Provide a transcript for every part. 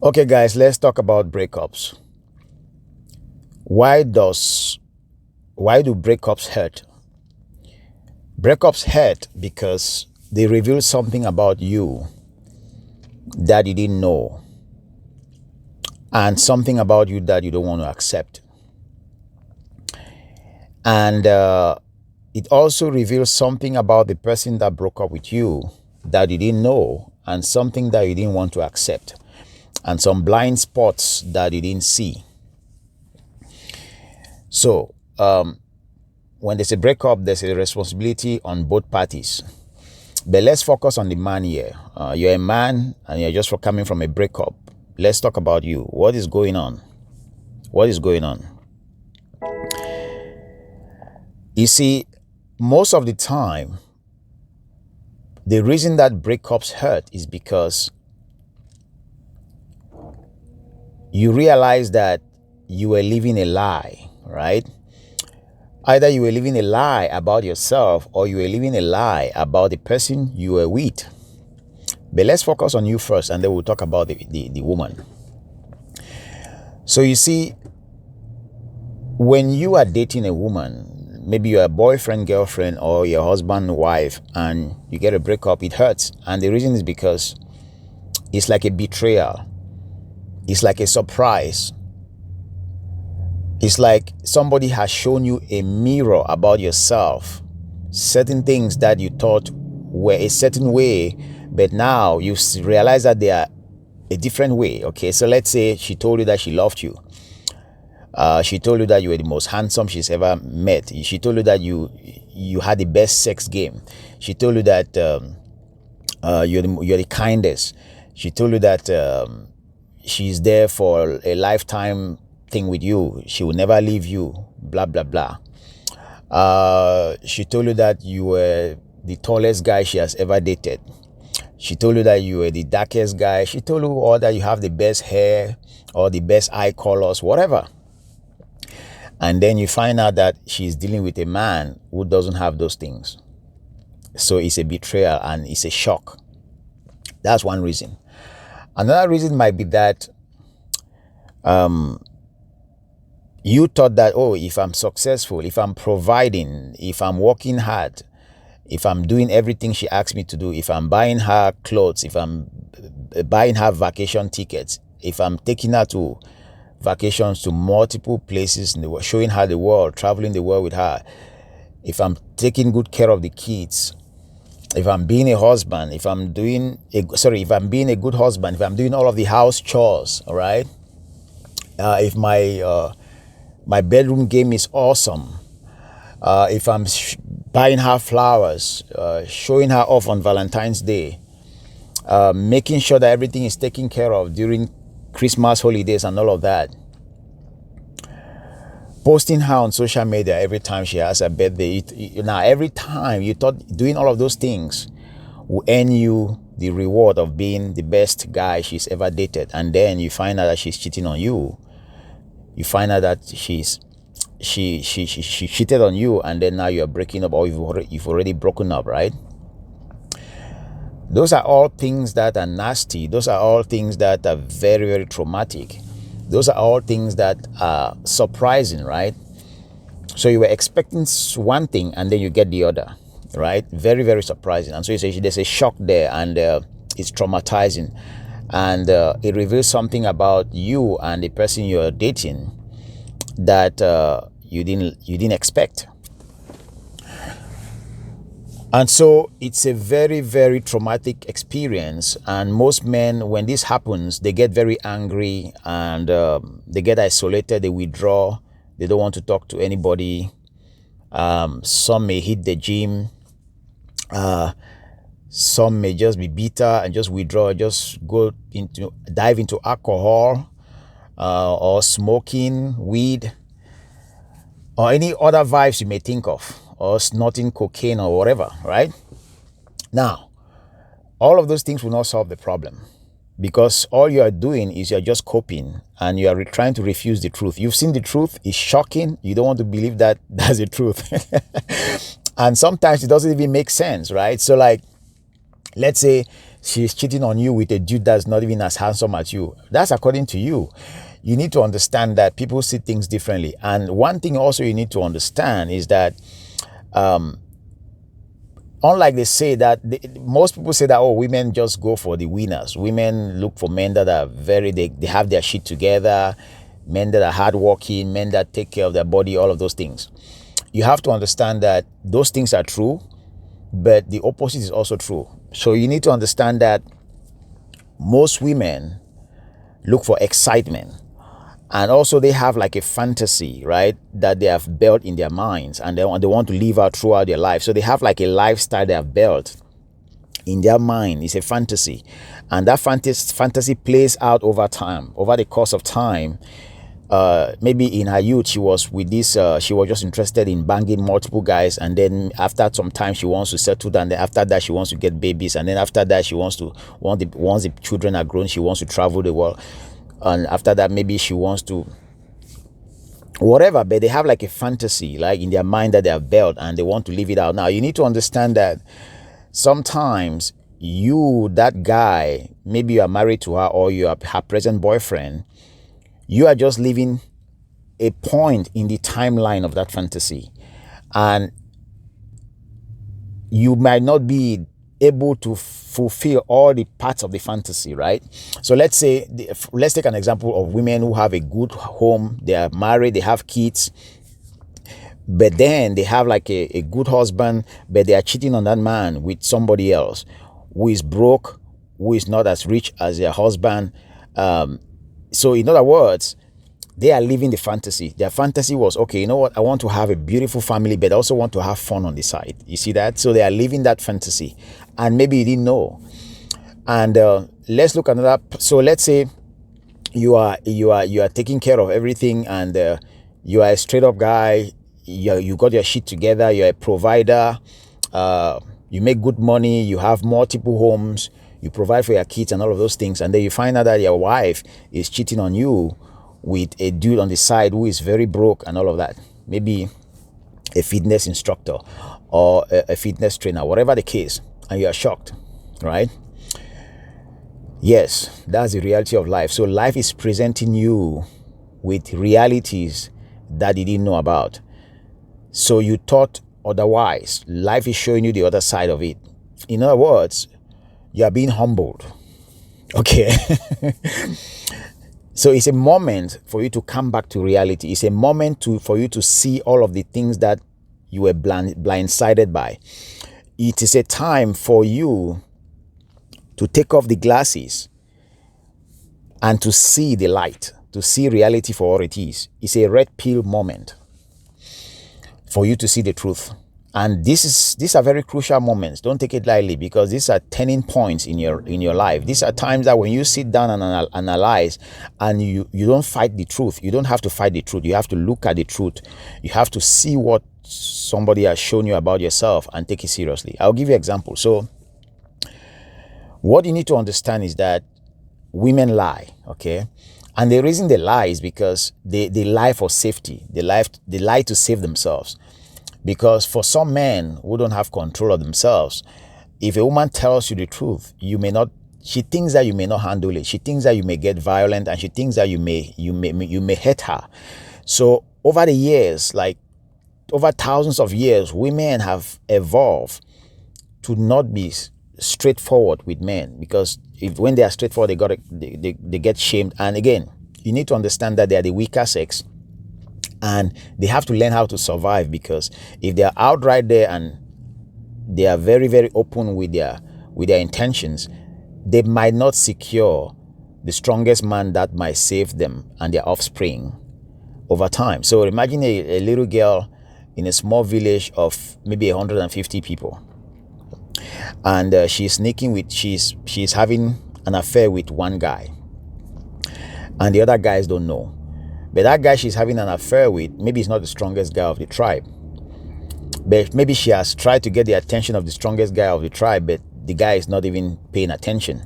Okay, guys, let's talk about breakups. Why do breakups hurt? Breakups hurt because they reveal something about you that you didn't know, and something about you that you don't want to accept. And it also reveals something about the person that broke up with you that you didn't know, and something that you didn't want to accept, and some blind spots that you didn't see. So, when there's a breakup, there's a responsibility on both parties. But let's focus on the man here. You're a man and you're just coming from a breakup. Let's talk about you. What is going on? What is going on? You see, most of the time, the reason that breakups hurt is because you realize that you were living a lie, right? Either you were living a lie about yourself or you were living a lie about the person you were with. But let's focus on you first, and then we'll talk about the woman. So you see, when you are dating a woman, maybe you're a boyfriend, girlfriend, or your husband, wife, and you get a breakup, it hurts. And the reason is because it's like a betrayal. It's like a surprise. It's like somebody has shown you a mirror about yourself. Certain things that you thought were a certain way, but now you realize that they are a different way. Okay, so let's say she told you that she loved you. She told you that you were the most handsome she's ever met. She told you that you had the best sex game. She told you that you're the kindest. She told you that she's there for a lifetime thing with you. She will never leave you. Blah blah blah. She told you that you were the tallest guy she has ever dated. She told you that you were the darkest guy. She told you all that you have the best hair or the best eye colors, whatever. And then you find out that she's dealing with a man who doesn't have those things. So it's a betrayal and it's a shock. That's one reason. Another reason might be that you thought that, oh, if I'm successful, if I'm providing, if I'm working hard, if I'm doing everything she asks me to do, if I'm buying her clothes, if I'm buying her vacation tickets, if I'm taking her to vacations to multiple places in the world, showing her the world, traveling the world with her, if I'm taking good care of the kids, if I'm being a husband, if I'm being a good husband, if I'm doing all of the house chores, all right, if my bedroom game is awesome, if I'm buying her flowers, showing her off on Valentine's Day, making sure that everything is taken care of during Christmas holidays and all of that, posting her on social media every time she has a birthday. Now, every time you thought doing all of those things will earn you the reward of being the best guy she's ever dated, and then you find out that she's cheating on you. You find out that she cheated on you, and then now you're breaking up, or you've already broken up, right? Those are all things that are nasty. Those are all things that are very, very traumatic. Those are all things that are surprising, right? So you were expecting one thing and then you get the other, right? Very, very surprising. And so you say there's a shock there, and it's traumatizing. And it reveals something about you and the person you're dating that you didn't expect. And so it's a very, very traumatic experience. And most men, when this happens, they get very angry, and they get isolated, they withdraw, they don't want to talk to anybody. Some may hit the gym. Some may just be bitter and just withdraw, just dive into alcohol, or smoking weed, or any other vibes you may think of, or snorting cocaine or whatever, right? Now, all of those things will not solve the problem, because all you are doing is you're just coping, and you are trying to refuse the truth. You've seen the truth, it's shocking, you don't want to believe that that's the truth. And sometimes it doesn't even make sense, right? So like, let's say she's cheating on you with a dude that's not even as handsome as you. That's according to you. You need to understand that people see things differently. And one thing also you need to understand is that unlike they say that most people say that, oh, women just go for the winners. Women look for men that are they have their shit together, men that are hardworking, men that take care of their body, all of those things. You have to understand that those things are true, but the opposite is also true. So you need to understand that most women look for excitement. And also they have like a fantasy, right, that they have built in their minds, and they want to live out throughout their life. So they have like a lifestyle they have built in their mind. It's a fantasy. And that fantasy plays out over time, over the course of time. Maybe in her youth, she was with this, she was just interested in banging multiple guys. And then after some time, she wants to settle down. Then after that, she wants to get babies. And then after that, she once the children are grown, she wants to travel the world. And after that, maybe she wants to whatever, but they have like a fantasy like in their mind that they have built, and they want to live it out. Now you need to understand that sometimes that guy, maybe you are married to her or you are her present boyfriend, you are just living a point in the timeline of that fantasy, and you might not be able to fulfill all the parts of the fantasy, right? So let's take an example of women who have a good home, they are married, they have kids, but then they have like a good husband, but they are cheating on that man with somebody else who is broke, who is not as rich as their husband. So in other words, they are living the fantasy. Their fantasy was, okay, you know what? I want to have a beautiful family, but I also want to have fun on the side. You see that? So they are living that fantasy, and maybe you didn't know. And let's look at another. So let's say you are taking care of everything, and you are a straight up guy. You got your shit together. You're a provider. You make good money. You have multiple homes. You provide for your kids and all of those things. And then you find out that your wife is cheating on you with a dude on the side who is very broke and all of that. Maybe a fitness instructor or a fitness trainer, whatever the case, and you are shocked, right? Yes, that's the reality of life. So life is presenting you with realities that you didn't know about. So you thought otherwise. Life is showing you the other side of it. In other words, you are being humbled. Okay. So it's a moment for you to come back to reality. It's a moment for you to see all of the things that you were blindsided by. It is a time for you to take off the glasses and to see the light, to see reality for what it is. It's a red pill moment for you to see the truth. And these are very crucial moments. Don't take it lightly, because these are turning points in your life. These are times that when you sit down and analyze, and you don't fight the truth. You don't have to fight the truth. You have to look at the truth. You have to see what somebody has shown you about yourself and take it seriously. I'll give you an example. So what you need to understand is that women lie, okay? And the reason they lie is because they lie for safety. They lie to save themselves. Because for some men who don't have control of themselves, if a woman tells you the truth, she thinks that you may not handle it. She thinks that you may get violent, and she thinks that you may hurt her. So over the years, like over thousands of years, women have evolved to not be straightforward with men, because when they are straightforward, they get shamed. And again, you need to understand that they are the weaker sex. And they have to learn how to survive, because if they are outright there and they are very, very open with their intentions, they might not secure the strongest man that might save them and their offspring over time. So imagine a little girl in a small village of maybe 150 people, and she's having an affair with one guy, and the other guys don't know. But that guy she's having an affair with, maybe he's not the strongest guy of the tribe. But maybe she has tried to get the attention of the strongest guy of the tribe, but the guy is not even paying attention.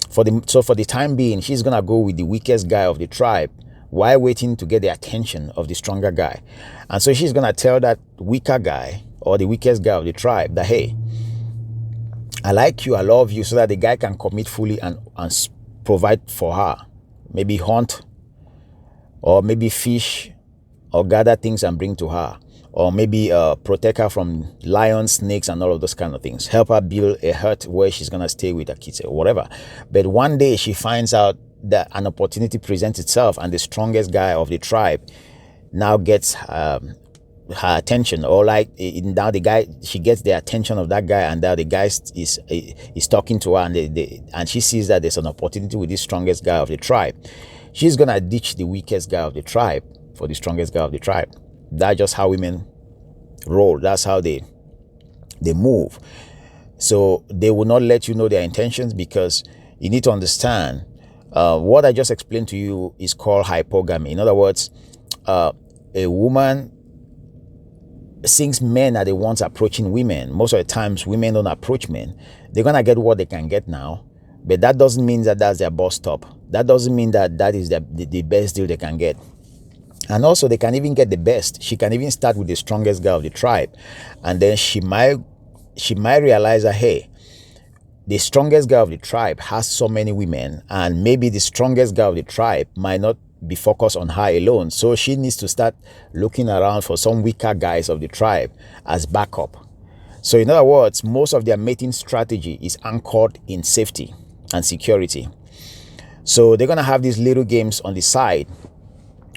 So for the time being, she's going to go with the weakest guy of the tribe while waiting to get the attention of the stronger guy. And so she's going to tell that weaker guy or the weakest guy of the tribe that, hey, I like you, I love you, so that the guy can commit fully and provide for her. Maybe hunt, or maybe fish, or gather things and bring to her, or maybe protect her from lions, snakes, and all of those kind of things. Help her build a hut where she's gonna stay with her kids or whatever. But one day she finds out that an opportunity presents itself, and the strongest guy of the tribe now gets her attention, or like now the guy, she gets the attention of that guy, and now the guy is talking to her, and she sees that there's an opportunity with this strongest guy of the tribe. She's gonna ditch the weakest guy of the tribe for the strongest guy of the tribe. That's just how women roll. That's how they move. So they will not let you know their intentions, because you need to understand what I just explained to you is called hypogamy. In other words, a woman, since men are the ones approaching women, most of the times women don't approach men. They're gonna get what they can get now, but that doesn't mean that that's their bus stop. That doesn't mean that that is the best deal they can get. And also, they can even get the best. She can even start with the strongest guy of the tribe, and then she might realize that, hey, the strongest guy of the tribe has so many women, and maybe the strongest guy of the tribe might not be focused on her alone. So she needs to start looking around for some weaker guys of the tribe as backup. So in other words, most of their mating strategy is anchored in safety and security. So they're gonna have these little games on the side,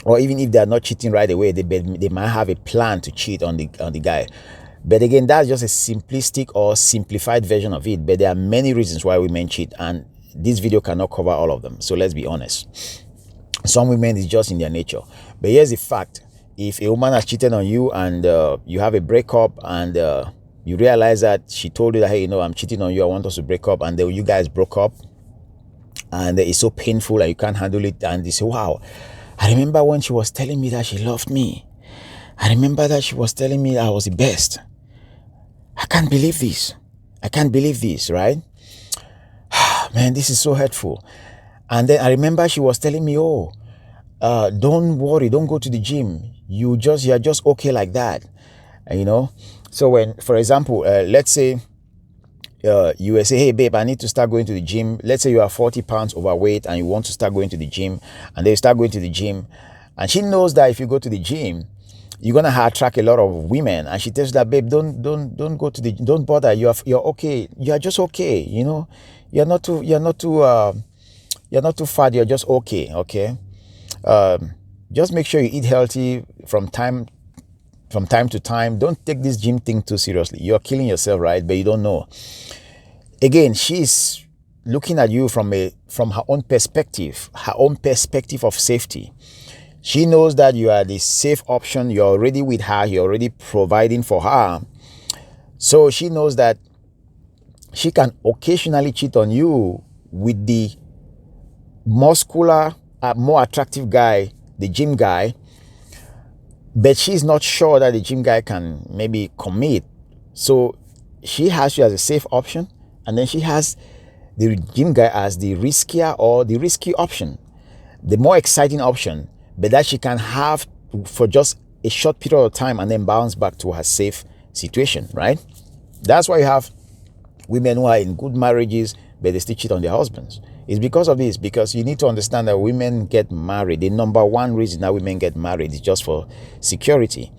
or even if they're not cheating right away, they might have a plan to cheat on the guy. But again, that's just a simplistic or simplified version of it. But there are many reasons why women cheat, and this video cannot cover all of them. So let's be honest. Some women is just in their nature. But here's the fact: if a woman has cheated on you, and you have a breakup, and you realize that she told you that, hey, I'm cheating on you, I want us to break up, and then you guys broke up, and it's so painful and you can't handle it, and you say, wow, I remember when she was telling me that she loved me. I remember that she was telling me I was the best. I can't believe this. I can't believe this, right? Man, this is so hurtful. And then I remember she was telling me, oh, don't worry, don't go to the gym. You're just okay like that. So when, for example, let's say you will say, hey babe, I need to start going to the gym. Let's say you are 40 pounds overweight and you want to start going to the gym, and then you start going to the gym, and she knows that if you go to the gym, you're gonna attract a lot of women, and she tells you that, babe, don't go to don't bother. You're okay. You're just okay. You're not too fat. You're just okay. Okay. Just make sure you eat healthy from time to time. Don't take this gym thing too seriously. You're killing yourself, right? But you don't know. Again, she's looking at you from her own perspective of safety. She knows that you are the safe option. You're already with her. You're already providing for her. So she knows that she can occasionally cheat on you with the muscular, more attractive guy, the gym guy. But she's not sure that the gym guy can maybe commit. So she has you as a safe option, and then she has the gym guy as the riskier or the risky option, the more exciting option, but that she can have for just a short period of time and then bounce back to her safe situation, right? That's why you have women who are in good marriages, but they still cheat on their husbands. It's because of this, because you need to understand that women get married. The number one reason that women get married is just for security.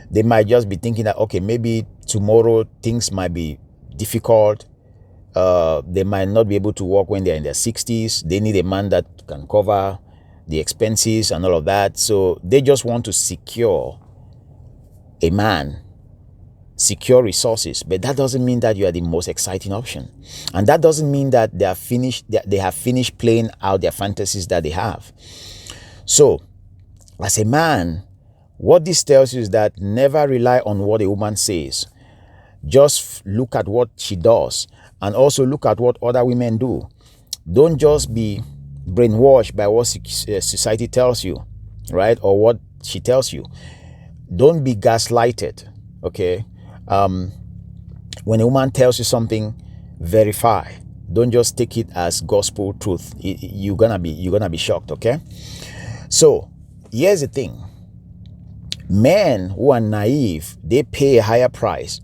They might just be thinking that, okay, maybe tomorrow things might be difficult. They might not be able to work when they're in their 60s. They need a man that can cover the expenses and all of that. So they just want to secure a man, secure resources. But that doesn't mean that you are the most exciting option. And that doesn't mean that they have finished playing out their fantasies that they have. So as a man, what this tells you is that never rely on what a woman says. Just look at what she does, and also look at what other women do. Don't just be brainwashed by what society tells you, right? Or what she tells you. Don't be gaslighted, okay? When a woman tells you something, verify. Don't just take it as gospel truth. You're gonna be shocked, okay? So here's the thing: men who are naive, they pay a higher price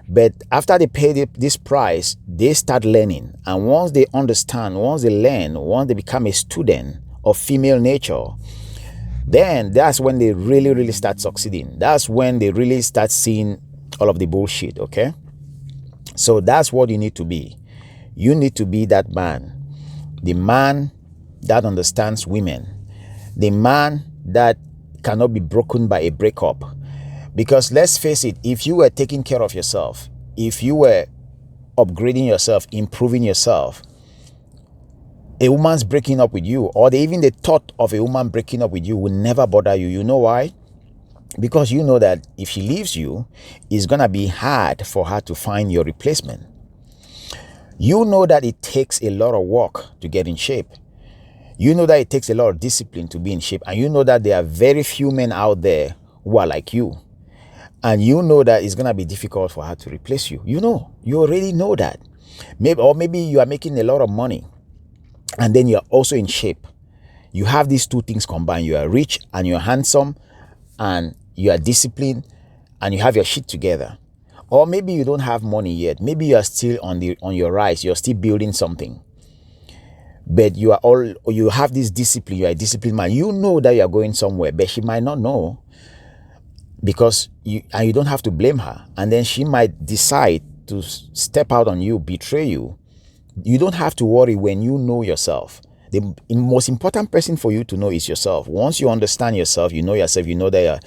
But after they pay this price, they start learning. And once they understand, once they learn, once they become a student of female nature, then that's when they really, really start succeeding. That's when they really start seeing all of the bullshit, okay? So that's what you need to be. You need to be that man. The man that understands women. The man that cannot be broken by a breakup. Because let's face it, if you were taking care of yourself, if you were upgrading yourself, improving yourself, a woman's breaking up with you, or even the thought of a woman breaking up with you will never bother you. You know why? Because you know that if she leaves you, it's going to be hard for her to find your replacement. You know that it takes a lot of work to get in shape. You know that it takes a lot of discipline to be in shape. And you know that there are very few men out there who are like you. And you know that it's going to be difficult for her to replace you. You already know that. Maybe you are making a lot of money and then you're also in shape. You have these two things combined. You are rich and you're handsome and you are disciplined and you have your shit together. Or maybe you don't have money yet. Maybe you are still on your rise. You're still building something. But you have this discipline. You are a disciplined man. You know that you are going somewhere, but she might not know. Because you don't have to blame her. And then she might decide to step out on you, betray you. You don't have to worry when you know yourself. The most important person for you to know is yourself. Once you understand yourself, you know that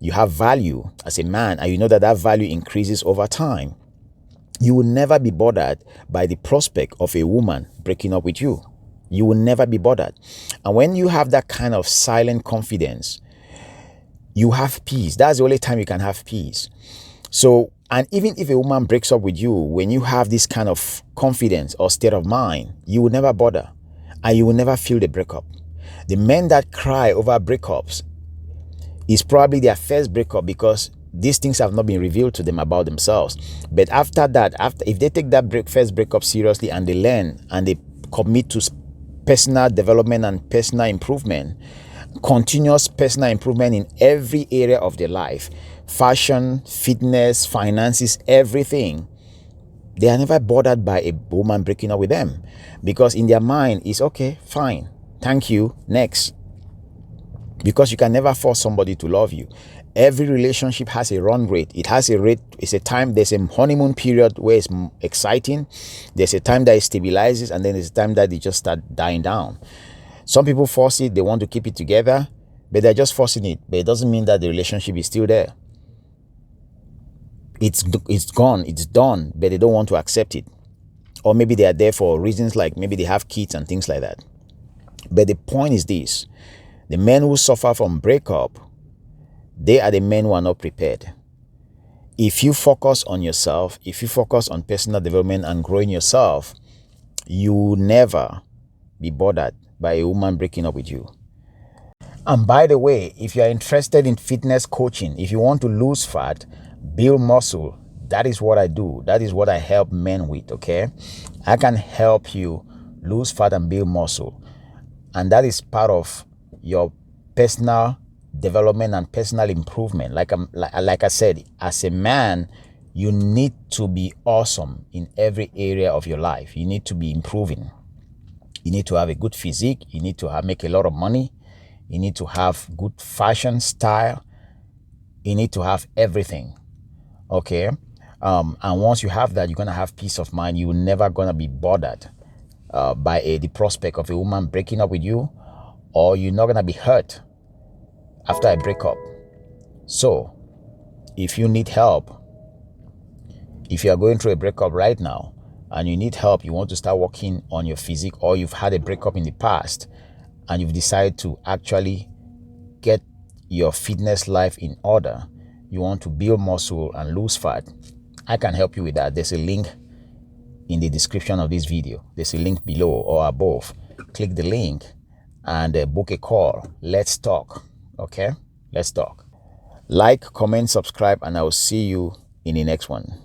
you have value as a man, and you know that value increases over time. You will never be bothered by the prospect of a woman breaking up with you. You will never be bothered. And when you have that kind of silent confidence, you have peace. That's the only time you can have peace. So, and even if a woman breaks up with you, when you have this kind of confidence or state of mind, you will never bother and you will never feel the breakup. The men that cry over breakups is probably their first breakup because these things have not been revealed to them about themselves. But after that, if they take that first breakup seriously and they learn and they commit to personal development and personal improvement, continuous personal improvement in every area of their life, fashion, fitness, finances, everything, they are never bothered by a woman breaking up with them, because in their mind it's okay, fine, thank you, next. Because you can never force somebody to love you. Every relationship has a run rate. It has a rate. It's a time. There's a honeymoon period where it's exciting. There's a time that it stabilizes, and then there's a time that it just start dying down. Some people force it. They want to keep it together, but they're just forcing it. But it doesn't mean that the relationship is still there. It's gone. It's done, but they don't want to accept it. Or maybe they are there for reasons like maybe they have kids and things like that. But the point is this. The men who suffer from breakup, they are the men who are not prepared. If you focus on yourself, if you focus on personal development and growing yourself, you will never be bothered by a woman breaking up with you. And by the way, if you are interested in fitness coaching, if you want to lose fat, build muscle, that is what I do. That is what I help men with, okay? I can help you lose fat and build muscle. And that is part of your personal development and personal improvement. Like I said, as a man, you need to be awesome in every area of your life. You need to be improving. You need to have a good physique. You need to make a lot of money. You need to have good fashion style. You need to have everything. Okay? And once you have that, you're going to have peace of mind. You're never going to be bothered by the prospect of a woman breaking up with you, or you're not going to be hurt after a breakup. So, if you need help, if you are going through a breakup right now and you need help, you want to start working on your physique, or you've had a breakup in the past and you've decided to actually get your fitness life in order, you want to build muscle and lose fat, I can help you with that. There's a link in the description of this video. There's a link below or above. Click the link and book a call. Let's talk. Okay? Let's talk. Like, comment, subscribe, and I will see you in the next one.